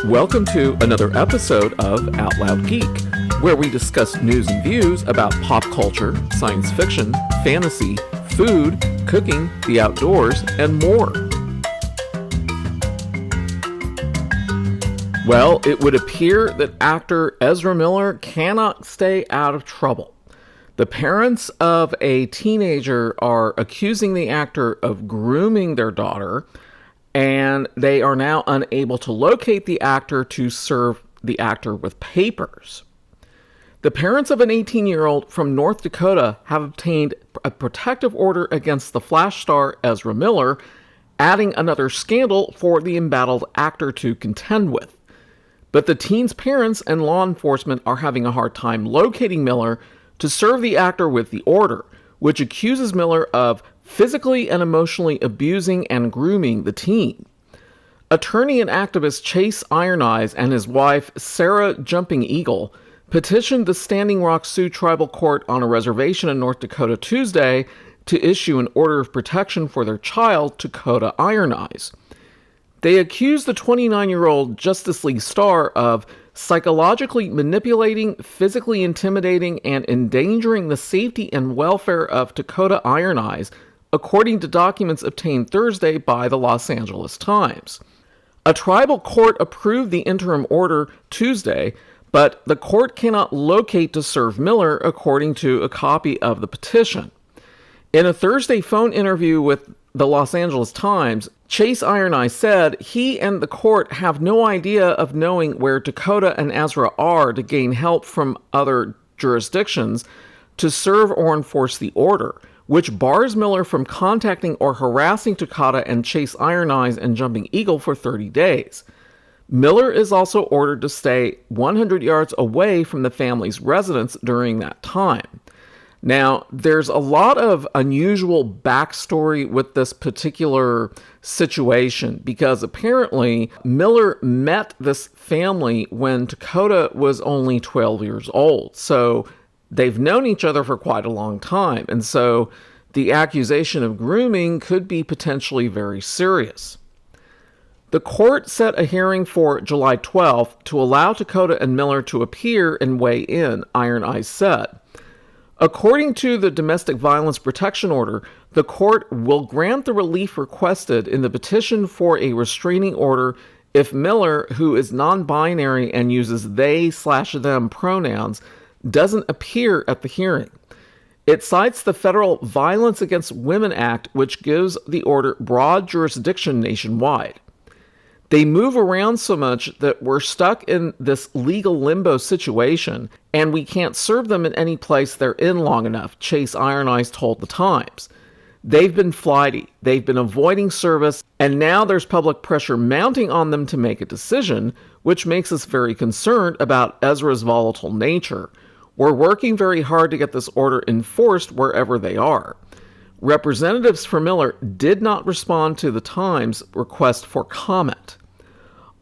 Welcome to another episode of Out Loud Geek, where we discuss news and views about pop culture, science fiction, fantasy, food, cooking, the outdoors, and more. Well, it would appear that actor Ezra Miller cannot stay out of trouble. The parents of a teenager are accusing the actor of grooming their daughter, and they are now unable to locate the actor to serve the actor with papers. The parents of an 18-year-old from North Dakota have obtained a protective order against the Flash star Ezra Miller, adding another scandal for the embattled actor to contend with. But the teen's parents and law enforcement are having a hard time locating Miller to serve the actor with the order, which accuses Miller of physically and emotionally abusing and grooming the teen. Attorney and activist Chase Iron Eyes and his wife, Sarah Jumping Eagle, petitioned the Standing Rock Sioux Tribal Court on a reservation in North Dakota Tuesday to issue an order of protection for their child, Dakota Iron Eyes. They accused the 29-year-old Justice League star of psychologically manipulating, physically intimidating, and endangering the safety and welfare of Dakota Iron Eyes, according to documents obtained Thursday by the Los Angeles Times. A tribal court approved the interim order Tuesday, but the court cannot locate to serve Miller, according to a copy of the petition. In a Thursday phone interview with the Los Angeles Times, Chase Iron Eye said he and the court have no idea of knowing where Dakota and Ezra are to gain help from other jurisdictions to serve or enforce the order, which bars Miller from contacting or harassing Dakota and Chase Iron Eyes and Jumping Eagle for 30 days. Miller is also ordered to stay 100 yards away from the family's residence during that time. Now, there's a lot of unusual backstory with this particular situation because apparently Miller met this family when Dakota was only 12 years old. So they've known each other for quite a long time. And so the accusation of grooming could be potentially very serious. The court set a hearing for July 12th to allow Dakota and Miller to appear and weigh in, Iron Eyes said. According to the Domestic Violence Protection Order, the court will grant the relief requested in the petition for a restraining order if Miller, who is non-binary and uses they/them pronouns, doesn't appear at the hearing. It cites the Federal Violence Against Women Act, which gives the order broad jurisdiction nationwide. They move around so much that we're stuck in this legal limbo situation, and we can't serve them in any place they're in long enough, Chase Iron Eyes told the Times. They've been flighty, they've been avoiding service, and now there's public pressure mounting on them to make a decision, which makes us very concerned about Ezra's volatile nature. We're working very hard to get this order enforced wherever they are. Representatives for Miller did not respond to the Times' request for comment.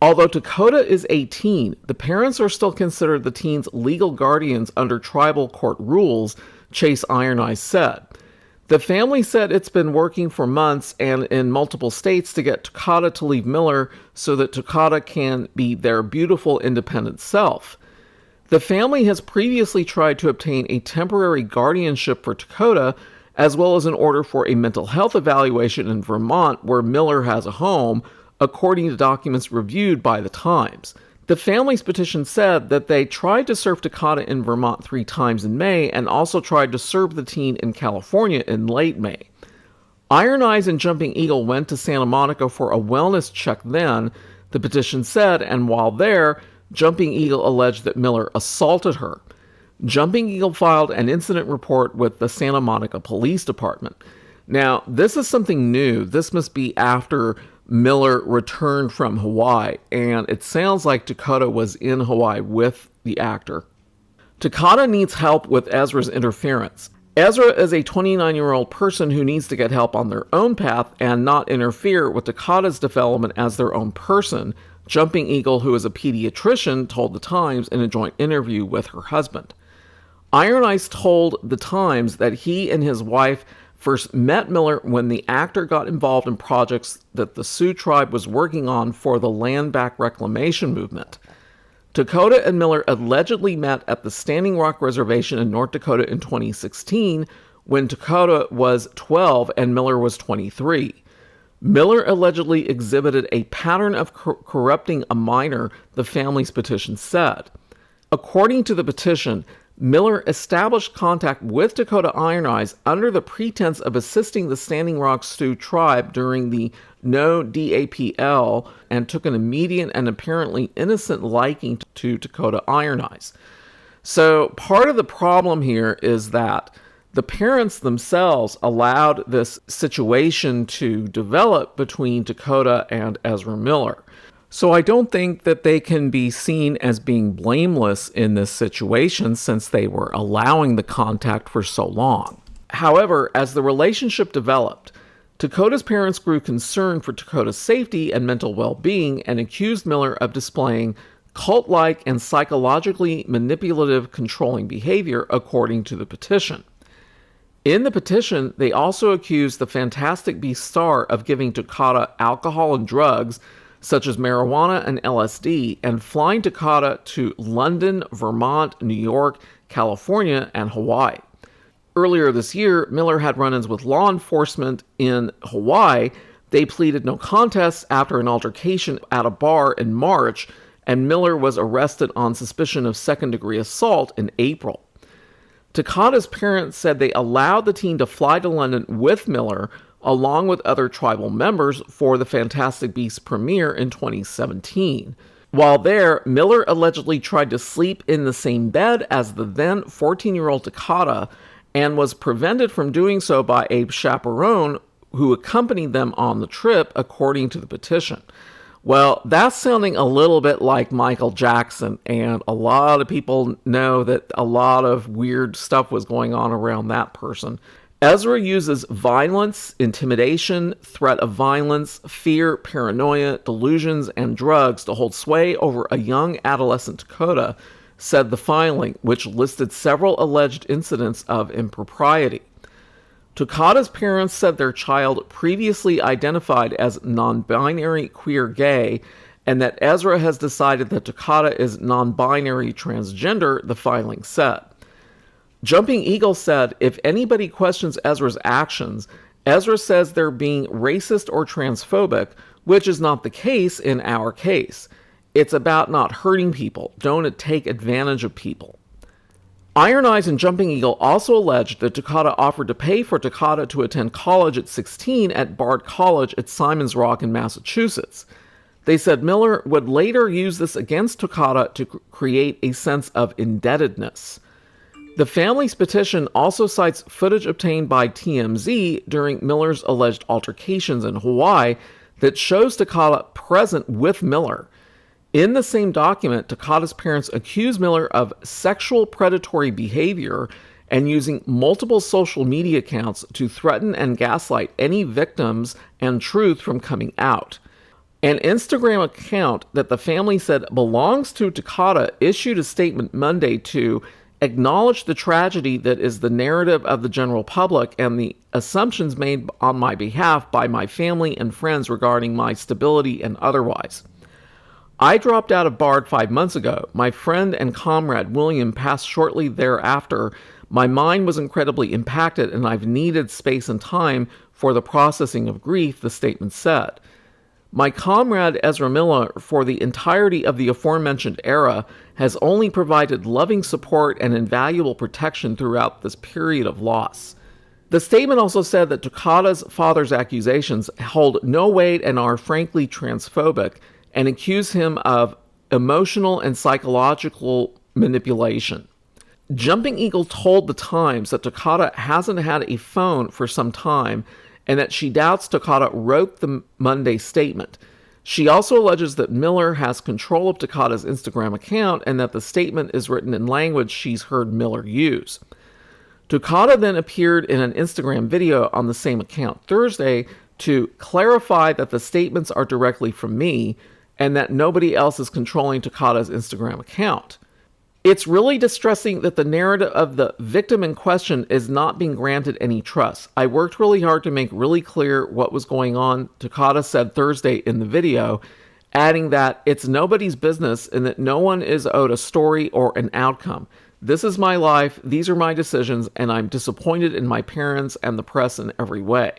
Although Dakota is 18, the parents are still considered the teen's legal guardians under tribal court rules, Chase Iron Eyes said. The family said it's been working for months and in multiple states to get Dakota to leave Miller so that Dakota can be their beautiful, independent self. The family has previously tried to obtain a temporary guardianship for Dakota, as well as an order for a mental health evaluation in Vermont, where Miller has a home, according to documents reviewed by the Times. The family's petition said that they tried to serve Dakota in Vermont 3 times in May and also tried to serve the teen in California in late May. Iron Eyes and Jumping Eagle went to Santa Monica for a wellness check then, the petition said, and while there, Jumping Eagle alleged that Miller assaulted her. Jumping Eagle filed an incident report with the Santa Monica Police Department. Now, this is something new. This must be after Miller returned from Hawaii, and it sounds like Dakota was in Hawaii with the actor. Dakota needs help with Ezra's interference. Ezra is a 29-year-old person who needs to get help on their own path and not interfere with Dakota's development as their own person, Jumping Eagle, who is a pediatrician, told the Times in a joint interview with her husband. Iron Eyes told the Times that he and his wife first met Miller when the actor got involved in projects that the Sioux tribe was working on for the land back reclamation movement. Dakota and Miller allegedly met at the Standing Rock Reservation in North Dakota in 2016 when Dakota was 12 and Miller was 23. Miller allegedly exhibited a pattern of corrupting a minor, the family's petition said. According to the petition, Miller established contact with Dakota Iron Eyes under the pretense of assisting the Standing Rock Sioux tribe during the No DAPL and took an immediate and apparently innocent liking to Dakota Iron Eyes. So part of the problem here is that the parents themselves allowed this situation to develop between Dakota and Ezra Miller. So I don't think that they can be seen as being blameless in this situation since they were allowing the contact for so long. However, as the relationship developed, Dakota's parents grew concerned for Dakota's safety and mental well-being and accused Miller of displaying cult-like and psychologically manipulative controlling behavior, according to the petition. In the petition, they also accused the Fantastic Beasts star of giving Dakota alcohol and drugs, such as marijuana and LSD, and flying Dakota to London, Vermont, New York, California, and Hawaii. Earlier this year, Miller had run-ins with law enforcement in Hawaii. They pleaded no contest after an altercation at a bar in March, and Miller was arrested on suspicion of second-degree assault in April. Dakota's parents said they allowed the teen to fly to London with Miller, along with other tribal members, for the Fantastic Beasts premiere in 2017. While there, Miller allegedly tried to sleep in the same bed as the then 14-year-old Dakota and was prevented from doing so by a chaperone who accompanied them on the trip, according to the petition. Well, that's sounding a little bit like Michael Jackson, and a lot of people know that a lot of weird stuff was going on around that person. Ezra uses violence, intimidation, threat of violence, fear, paranoia, delusions, and drugs to hold sway over a young adolescent Dakota, said the filing, which listed several alleged incidents of impropriety. Dakota's parents said their child previously identified as non-binary queer gay, and that Ezra has decided that Dakota is non-binary transgender, the filing said. Jumping Eagle said, if anybody questions Ezra's actions, Ezra says they're being racist or transphobic, which is not the case in our case. It's about not hurting people. Don't take advantage of people. Iron Eyes and Jumping Eagle also alleged that Dakota offered to pay for Dakota to attend college at 16 at Bard College at Simon's Rock in Massachusetts. They said Miller would later use this against Dakota to create a sense of indebtedness. The family's petition also cites footage obtained by TMZ during Miller's alleged altercations in Hawaii that shows Dakota present with Miller. In the same document, Dakota's parents accuse Miller of sexual predatory behavior and using multiple social media accounts to threaten and gaslight any victims and truth from coming out. An Instagram account that the family said belongs to Dakota issued a statement Monday to acknowledge the tragedy that is the narrative of the general public and the assumptions made on my behalf by my family and friends regarding my stability and otherwise. I dropped out of Bard 5 months ago. My friend and comrade William passed shortly thereafter. My mind was incredibly impacted and I've needed space and time for the processing of grief, the statement said. My comrade Ezra Miller, for the entirety of the aforementioned era, has only provided loving support and invaluable protection throughout this period of loss. The statement also said that Dakota's father's accusations hold no weight and are frankly transphobic, and accuse him of emotional and psychological manipulation. Jumping Eagle told the Times that Dakota hasn't had a phone for some time and that she doubts Dakota wrote the Monday statement. She also alleges that Miller has control of Dakota's Instagram account and that the statement is written in language she's heard Miller use. Dakota then appeared in an Instagram video on the same account Thursday to clarify that the statements are directly from me and that nobody else is controlling Dakota's Instagram account. It's really distressing that the narrative of the victim in question is not being granted any trust. I worked really hard to make really clear what was going on, Takata said Thursday in the video, adding that it's nobody's business and that no one is owed a story or an outcome. This is my life, these are my decisions, and I'm disappointed in my parents and the press in every way.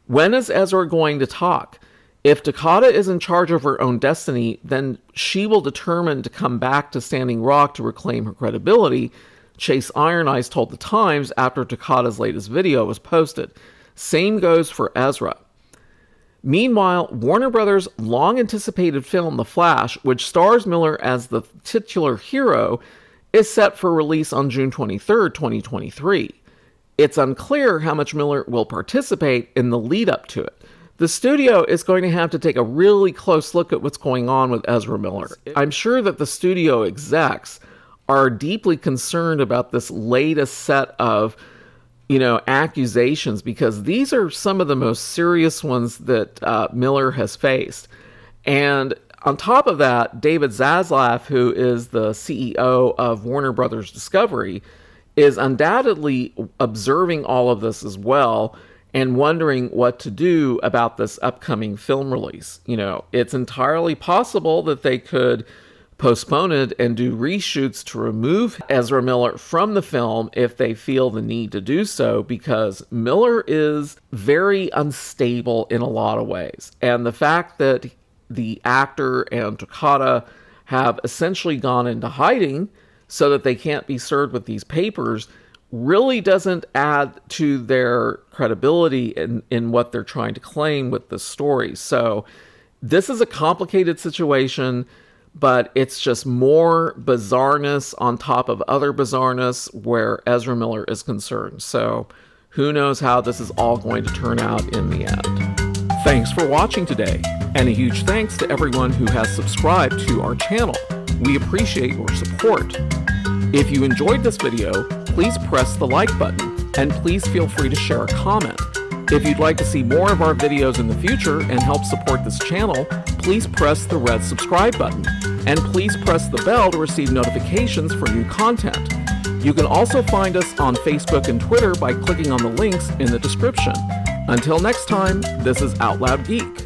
When is Ezra going to talk? If Takata is in charge of her own destiny, then she will determine to come back to Standing Rock to reclaim her credibility, Chase Iron Eyes told The Times after Takata's latest video was posted. Same goes for Ezra. Meanwhile, Warner Brothers' long-anticipated film The Flash, which stars Miller as the titular hero, is set for release on June 23, 2023. It's unclear how much Miller will participate in the lead-up to it. The studio is going to have to take a really close look at what's going on with Ezra Miller. I'm sure that the studio execs are deeply concerned about this latest set of, accusations, because these are some of the most serious ones that Miller has faced. And on top of that, David Zaslav, who is the CEO of Warner Brothers Discovery, is undoubtedly observing all of this as well and wondering what to do about this upcoming film release. It's entirely possible that they could postpone it and do reshoots to remove Ezra Miller from the film if they feel the need to do so, because Miller is very unstable in a lot of ways. And the fact that the actor and Takata have essentially gone into hiding so that they can't be served with these papers really doesn't add to their credibility in what they're trying to claim with the story. So this is a complicated situation, but it's just more bizarreness on top of other bizarreness where Ezra Miller is concerned. So who knows how this is all going to turn out in the end. Thanks for watching today, and a huge thanks to everyone who has subscribed to our channel. We appreciate your support. If you enjoyed this video, please press the like button, and please feel free to share a comment. If you'd like to see more of our videos in the future and help support this channel, please press the red subscribe button, and please press the bell to receive notifications for new content. You can also find us on Facebook and Twitter by clicking on the links in the description. Until next time, this is Out Loud Geek.